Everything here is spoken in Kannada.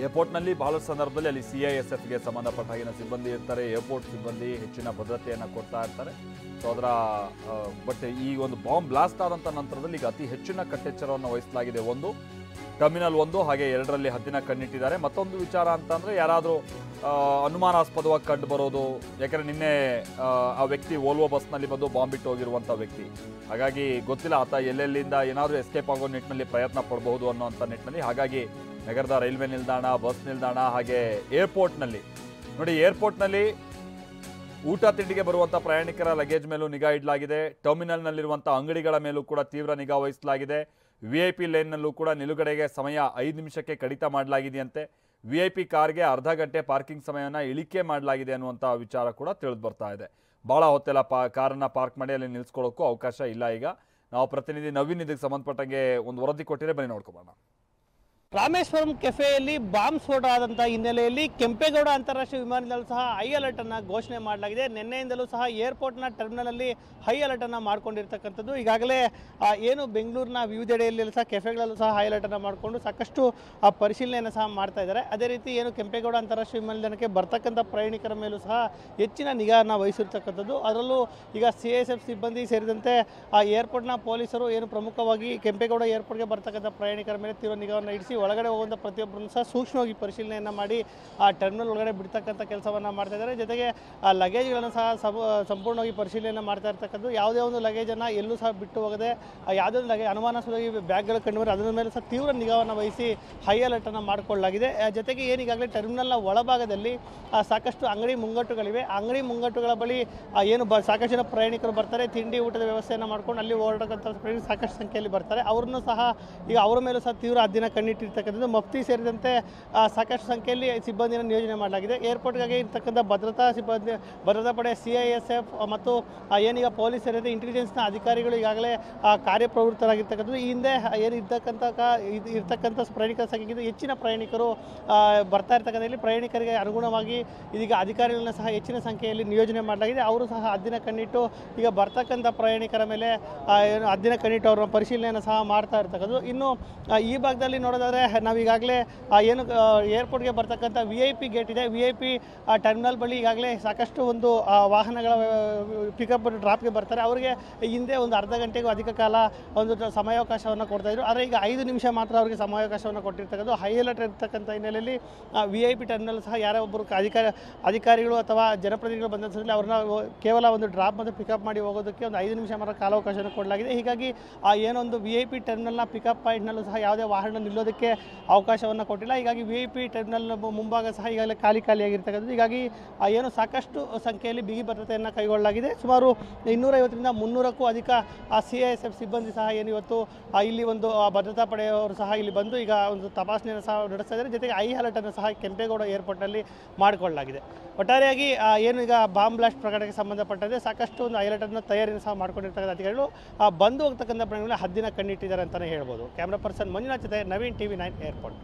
ಏರ್ಪೋರ್ಟ್ನಲ್ಲಿ ಬಹಳಷ್ಟು ಸಂದರ್ಭದಲ್ಲಿ ಅಲ್ಲಿ CISFಗೆ ಸಂಬಂಧಪಟ್ಟ ಹಾಗಿನ ಸಿಬ್ಬಂದಿ ಇರ್ತಾರೆ. ಏರ್ಪೋರ್ಟ್ ಸಿಬ್ಬಂದಿ ಹೆಚ್ಚಿನ ಭದ್ರತೆಯನ್ನು ಕೊಡ್ತಾ ಇರ್ತಾರೆ. ಸೊ ಅದರ ಬಟ್ ಈ ಒಂದು ಬಾಂಬ್ ಬ್ಲಾಸ್ಟ್ ಆದಂಥ ನಂತರದಲ್ಲಿ ಈಗ ಅತಿ ಹೆಚ್ಚಿನ ಕಟ್ಟೆಚ್ಚರವನ್ನು ವಹಿಸಲಾಗಿದೆ. ಒಂದು ಟರ್ಮಿನಲ್ 1 ಹಾಗೆ 2ರಲ್ಲಿ ಹದ್ದಿನ ಕಣ್ಣಿಟ್ಟಿದ್ದಾರೆ. ಮತ್ತೊಂದು ವಿಚಾರ ಅಂತಂದರೆ ಯಾರಾದರೂ ಅನುಮಾನಾಸ್ಪದವಾಗಿ ಕಂಡು ಬರೋದು, ಯಾಕಂದರೆ ನಿನ್ನೆ ಆ ವ್ಯಕ್ತಿ ಓಲ್ವೋ ಬಸ್ನಲ್ಲಿ ಬಂದು ಬಾಂಬ್ ಇಟ್ಟು ಹೋಗಿರುವಂಥ ವ್ಯಕ್ತಿ. ಹಾಗಾಗಿ ಗೊತ್ತಿಲ್ಲ ಆತ ಎಲ್ಲೆಲ್ಲಿಂದ ಏನಾದರೂ ಎಸ್ಕೇಪ್ ಆಗೋ ನಿಟ್ಟಿನಲ್ಲಿ ಪ್ರಯತ್ನ ಪಡಬಹುದು ಅನ್ನೋಂಥ ನಿಟ್ಟಿನಲ್ಲಿ. ಹಾಗಾಗಿ ನಗರದ ರೈಲ್ವೆ ನಿಲ್ದಾಣ, ಬಸ್ ನಿಲ್ದಾಣ ಹಾಗೆ ಏರ್ಪೋರ್ಟ್ನಲ್ಲಿ ನೋಡಿ, ಏರ್ಪೋರ್ಟ್ನಲ್ಲಿ ಊಟ ತಿಂಡಿಗೆ ಬರುವಂಥ ಪ್ರಯಾಣಿಕರ ಲಗೇಜ್ ಮೇಲೂ ನಿಗಾ ಇಡಲಾಗಿದೆ. ಟರ್ಮಿನಲ್ನಲ್ಲಿರುವಂಥ ಅಂಗಡಿಗಳ ಮೇಲೂ ಕೂಡ ತೀವ್ರ ನಿಗಾ ವಹಿಸಲಾಗಿದೆ. VIP ಲೈನ್ನಲ್ಲೂ ಕೂಡ ನಿಲುಗಡೆಗೆ ಸಮಯ 5 ನಿಮಿಷಕ್ಕೆ ಕಡಿತ ಮಾಡಲಾಗಿದೆಯಂತೆ. VIP ಕಾರ್ಗೆ ಅರ್ಧ ಗಂಟೆ ಪಾರ್ಕಿಂಗ್ ಸಮಯವನ್ನು ಇಳಿಕೆ ಮಾಡಲಾಗಿದೆ ಅನ್ನುವಂಥ ವಿಚಾರ ಕೂಡ ತಿಳಿದು ಬರ್ತಾ ಇದೆ. ಭಾಳ ಹೊತ್ತೆಲ್ಲ ಕಾರನ್ನು ಪಾರ್ಕ್ ಮಾಡಿ ಅಲ್ಲಿ ನಿಲ್ಲಿಸ್ಕೊಳ್ಳೋಕ್ಕೂ ಅವಕಾಶ ಇಲ್ಲ. ಈಗ ನಾವು ಪ್ರತಿನಿಧಿ ನವೀನ್ ಇದಕ್ಕೆ ಸಂಬಂಧಪಟ್ಟಂಗೆ ಒಂದು ವರದಿ ಕೊಟ್ಟಿದ್ರೆ ಬನ್ನಿ ನೋಡ್ಕೊಬೋಣ. ರಾಮೇಶ್ವರಂ ಕೆಫೆಯಲ್ಲಿ ಬಾಂಬ್ ಸ್ಫೋಟ ಆದಂಥ ಹಿನ್ನೆಲೆಯಲ್ಲಿ ಕೆಂಪೇಗೌಡ ಅಂತಾರಾಷ್ಟ್ರೀಯ ವಿಮಾನ ನಿಲ್ದಾಣದಲ್ಲೂ ಸಹ ಹೈ ಅಲರ್ಟ್ ಅನ್ನು ಘೋಷಣೆ ಮಾಡಲಾಗಿದೆ. ನಿನ್ನೆಯಿಂದಲೂ ಸಹ ಏರ್ಪೋರ್ಟ್ನ ಟರ್ಮಿನಲಲ್ಲಿ ಹೈ ಅಲರ್ಟ್ ಅನ್ನು ಮಾಡ್ಕೊಂಡಿರ್ತಕ್ಕಂಥದ್ದು. ಈಗಾಗಲೇ ಏನು ಬೆಂಗಳೂರಿನ ವಿವಿಧೆಡೆಯಲ್ಲಿ ಸಹ ಕೆಫೆಗಳಲ್ಲೂ ಸಹ ಹೈ ಅಲರ್ಟ್ ಅನ್ನು ಮಾಡಿಕೊಂಡು ಸಾಕಷ್ಟು ಪರಿಶೀಲನೆಯನ್ನು ಸಹ ಮಾಡ್ತಾ ಇದ್ದಾರೆ. ಅದೇ ರೀತಿ ಏನು ಕೆಂಪೇಗೌಡ ಅಂತಾರಾಷ್ಟ್ರೀಯ ವಿಮಾನ ನಿಲ್ದಾಣಕ್ಕೆ ಬರ್ತಕ್ಕಂಥ ಪ್ರಯಾಣಿಕರ ಮೇಲೂ ಸಹ ಹೆಚ್ಚಿನ ನಿಗಾವನ್ನು ವಹಿಸಿರ್ತಕ್ಕಂಥದ್ದು. ಅದರಲ್ಲೂ ಈಗ CISF ಸಿಬ್ಬಂದಿ ಸೇರಿದಂತೆ ಏರ್ಪೋರ್ಟ್ನ ಪೊಲೀಸರು ಏನು ಪ್ರಮುಖವಾಗಿ ಕೆಂಪೇಗೌಡ ಏರ್ಪೋರ್ಟ್ಗೆ ಬರ್ತಕ್ಕಂಥ ಪ್ರಯಾಣಿಕರ ಮೇಲೆ ತೀವ್ರ ನಿಗಾವನ್ನು ಇಡಿಸಿ ಒಳಗಡೆ ಹೋಗುವಂಥ ಪ್ರತಿಯೊಬ್ಬರನ್ನು ಸಹ ಸೂಕ್ಷ್ಮವಾಗಿ ಪರಿಶೀಲನೆಯನ್ನು ಮಾಡಿ ಆ ಟರ್ಮಿನಲ್ ಒಳಗಡೆ ಬಿಡ್ತಕ್ಕಂಥ ಕೆಲಸವನ್ನು ಮಾಡ್ತಾ ಇದ್ದಾರೆ. ಜೊತೆಗೆ ಆ ಲಗೇಜ್ಗಳನ್ನು ಸಹ ಸಂಪೂರ್ಣವಾಗಿ ಪರಿಶೀಲನೆಯನ್ನು ಮಾಡ್ತಾ ಇರ್ತಕ್ಕಂಥದ್ದು. ಯಾವುದೇ ಒಂದು ಲಗೇಜನ್ನು ಎಲ್ಲೂ ಸಹ ಬಿಟ್ಟು ಹೋಗದೆ ಯಾವುದೇ ಒಂದು ಲಗೇಜ್ ಅನುಮಾನಾಸ್ಪದವಾಗಿ ಬ್ಯಾಗ್ಗಳು ಕಂಡುಬಂದರೆ ಅದರ ಮೇಲೆ ಸಹ ತೀವ್ರ ನಿಗಾವನ್ನು ವಹಿಸಿ ಹೈ ಅಲರ್ಟನ್ನು ಮಾಡಿಕೊಳ್ಳಲಾಗಿದೆ. ಜೊತೆಗೆ ಏನೀಗಾಗಲೇ ಟರ್ಮಿನಲ್ನ ಒಳಭಾಗದಲ್ಲಿ ಸಾಕಷ್ಟು ಅಂಗಡಿ ಮುಂಗಟ್ಟುಗಳಿವೆ. ಅಂಗಡಿ ಮುಂಗಟ್ಟುಗಳ ಬಳಿ ಏನು ಸಾಕಷ್ಟು ಜನ ಪ್ರಯಾಣಿಕರು ಬರ್ತಾರೆ, ತಿಂಡಿ ಊಟದ ವ್ಯವಸ್ಥೆಯನ್ನು ಮಾಡ್ಕೊಂಡು ಅಲ್ಲಿ ಓಡಾಡತಕ್ಕಂಥ ಪ್ರಯಾಣಿಕರು ಸಾಕಷ್ಟು ಸಂಖ್ಯೆಯಲ್ಲಿ ಬರ್ತಾರೆ. ಅವ್ರನ್ನೂ ಸಹ ಈಗ ಅವರ ಮೇಲೂ ಸಹ ತೀವ್ರ ಹದ್ದಿನ ಕಣ್ಣಿಟ್ಟಿರ್ತಕ್ಕಂಥದ್ದು. ಮಫ್ತಿ ಸೇರಿದಂತೆ ಸಾಕಷ್ಟು ಸಂಖ್ಯೆಯಲ್ಲಿ ಸಿಬ್ಬಂದಿಯನ್ನು ನಿಯೋಜನೆ ಮಾಡಲಾಗಿದೆ. ಏರ್ಪೋರ್ಟ್ಗಾಗಿ ಇರ್ತಕ್ಕಂಥ ಭದ್ರತಾ ಸಿಬ್ಬಂದಿ, ಭದ್ರತಾ ಪಡೆ, CISF ಮತ್ತು ಏನೀಗ ಪೊಲೀಸ್ ಸೇರಿದಂತೆ ಇಂಟೆಲಿಜೆನ್ಸ್ನ ಅಧಿಕಾರಿಗಳು ಈಗಾಗಲೇ ಕಾರ್ಯಪ್ರವೃತ್ತರಾಗಿರ್ತಕ್ಕಂಥದ್ದು. ಈ ಹಿಂದೆ ಏನು ಇರ್ತಕ್ಕಂಥ ಪ್ರಯಾಣಿಕರ ಸಂಖ್ಯೆಗಿಂತ ಹೆಚ್ಚಿನ ಪ್ರಯಾಣಿಕರು ಬರ್ತಾ ಇರ್ತಕ್ಕಂಥಲ್ಲಿ ಪ್ರಯಾಣಿಕರಿಗೆ ಅನುಗುಣವಾಗಿ ಇದೀಗ ಅಧಿಕಾರಿಗಳನ್ನ ಸಹ ಹೆಚ್ಚಿನ ಸಂಖ್ಯೆಯಲ್ಲಿ ನಿಯೋಜನೆ ಮಾಡಲಾಗಿದೆ. ಅವರು ಸಹ ಹದ್ದಿನ ಕಣ್ಣಿಟ್ಟು ಈಗ ಬರ್ತಕ್ಕಂಥ ಪ್ರಯಾಣಿಕರ ಮೇಲೆ ಏನು ಹದ್ದಿನ ಕಣ್ಣಿಟ್ಟು ಅವರ ಪರಿಶೀಲನೆಯನ್ನು ಸಹ ಮಾಡ್ತಾ ಇರ್ತಕ್ಕಂಥದ್ದು. ಇನ್ನು ಈ ಭಾಗದಲ್ಲಿ ನೋಡೋದಾದರೆ ನಾವೀಗಾಗಲೇ ಏನು ಏರ್ಪೋರ್ಟ್ಗೆ ಬರ್ತಕ್ಕಂಥ VIP ಗೇಟ್ ಇದೆ. VIP ಟರ್ಮಿನಲ್ ಬಳಿ ಈಗಾಗಲೇ ಸಾಕಷ್ಟು ಒಂದು ವಾಹನಗಳ ಪಿಕಪ್ ಡ್ರಾಪ್ಗೆ ಬರ್ತಾರೆ. ಅವರಿಗೆ ಹಿಂದೆ ಒಂದು ಅರ್ಧ ಗಂಟೆಗೂ ಅಧಿಕ ಕಾಲ ಒಂದು ಸಮಯಾವಕಾಶವನ್ನು ಕೊಡ್ತಾಯಿದ್ರು. ಆದರೆ ಈಗ 5 ನಿಮಿಷ ಮಾತ್ರ ಅವರಿಗೆ ಸಮಯಾವಕಾಶವನ್ನು ಕೊಟ್ಟಿರ್ತಕ್ಕಂಥ ಹೈ ಅಲರ್ಟ್ ಇರ್ತಕ್ಕಂಥ ಹಿನ್ನೆಲೆಯಲ್ಲಿ VIP ಟರ್ಮಿನಲ್ ಸಹ ಯಾರೋ ಒಬ್ಬರು ಅಧಿಕಾರಿಗಳು ಅಥವಾ ಜನಪ್ರತಿನಿಧಿಗಳು ಬಂದ ಸಂದರ್ಭದಲ್ಲಿ ಅವ್ರನ್ನ ಕೇವಲ ಒಂದು ಡ್ರಾಪ್ ಮತ್ತು ಪಿಕಪ್ ಮಾಡಿ ಹೋಗೋದಕ್ಕೆ ಒಂದು 5 ನಿಮಿಷ ಮಾತ್ರ ಕಾಲಾವಕಾಶವನ್ನು ಕೊಡಲಾಗಿದೆ. ಹೀಗಾಗಿ ಏನೊಂದು VIP ಟರ್ಮಿನಲ್ನ ಪಿಕಪ್ ಪಾಯಿಂಟ್ನಲ್ಲೂ ಸಹ ಯಾವುದೇ ವಾಹನ ನಿಲ್ಲೋದಕ್ಕೆ ಅವಕಾಶವನ್ನು ಕೊಟ್ಟಿಲ್ಲ. ಹೀಗಾಗಿ VIP ಟರ್ಮಿನಲ್ ಮುಂಭಾಗ ಸಹ ಈಗಾಗಲೇ ಖಾಲಿಯಾಗಿರ್ತಕ್ಕಂಥದ್ದು. ಹೀಗಾಗಿ ಏನು ಸಾಕಷ್ಟು ಸಂಖ್ಯೆಯಲ್ಲಿ ಬಿಗಿ ಭದ್ರತೆಯನ್ನು ಕೈಗೊಳ್ಳಲಾಗಿದೆ. ಸುಮಾರು 250ರಿಂದ 300ಕ್ಕೂ ಅಧಿಕ CISF ಸಿಬ್ಬಂದಿ ಸಹ ಏನು ಇವತ್ತು ಇಲ್ಲಿ ಒಂದು ಭದ್ರತಾ ಪಡೆಯವರು ಸಹ ಇಲ್ಲಿ ಬಂದು ಈಗ ಒಂದು ತಪಾಸಣೆಯನ್ನು ಸಹ ನಡೆಸ್ತಾ ಇದ್ದಾರೆ. ಜೊತೆಗೆ ಹೈ ಅಲರ್ಟನ್ನು ಸಹ ಕೆಂಪೇಗೌಡ ಏರ್ಪೋರ್ಟ್ನಲ್ಲಿ ಮಾಡಿಕೊಳ್ಳಲಾಗಿದೆ. ಒಟ್ಟಾರೆಯಾಗಿ ಏನು ಈಗ ಬಾಂಬ್ ಬ್ಲಾಸ್ಟ್ ಪ್ರಕರಣಕ್ಕೆ ಸಂಬಂಧಪಟ್ಟಂತೆ ಸಾಕಷ್ಟು ಒಂದು ಹೈ ಅಲರ್ಟನ್ನು ತಯಾರಿಯನ್ನು ಸಹ ಮಾಡ್ಕೊಂಡಿರ್ತಕ್ಕಂಥ ಅಧಿಕಾರಿಗಳು ಬಂದು ಹೋಗ್ತಕ್ಕಂಥ ಪ್ರಾಣಿಗಳು ಹದ್ದಿನ ಕಣ್ಣಿಟ್ಟಿದ್ದಾರೆ ಅಂತಲೇ ಹೇಳ್ಬೋದು. ಕ್ಯಾಮ್ರಾ ಪರ್ಸನ್ ಮಂಜುನಾಥ್ ಜೊತೆ ನವೀನ್, TV9 ಏರ್ಪೋರ್ಟ್.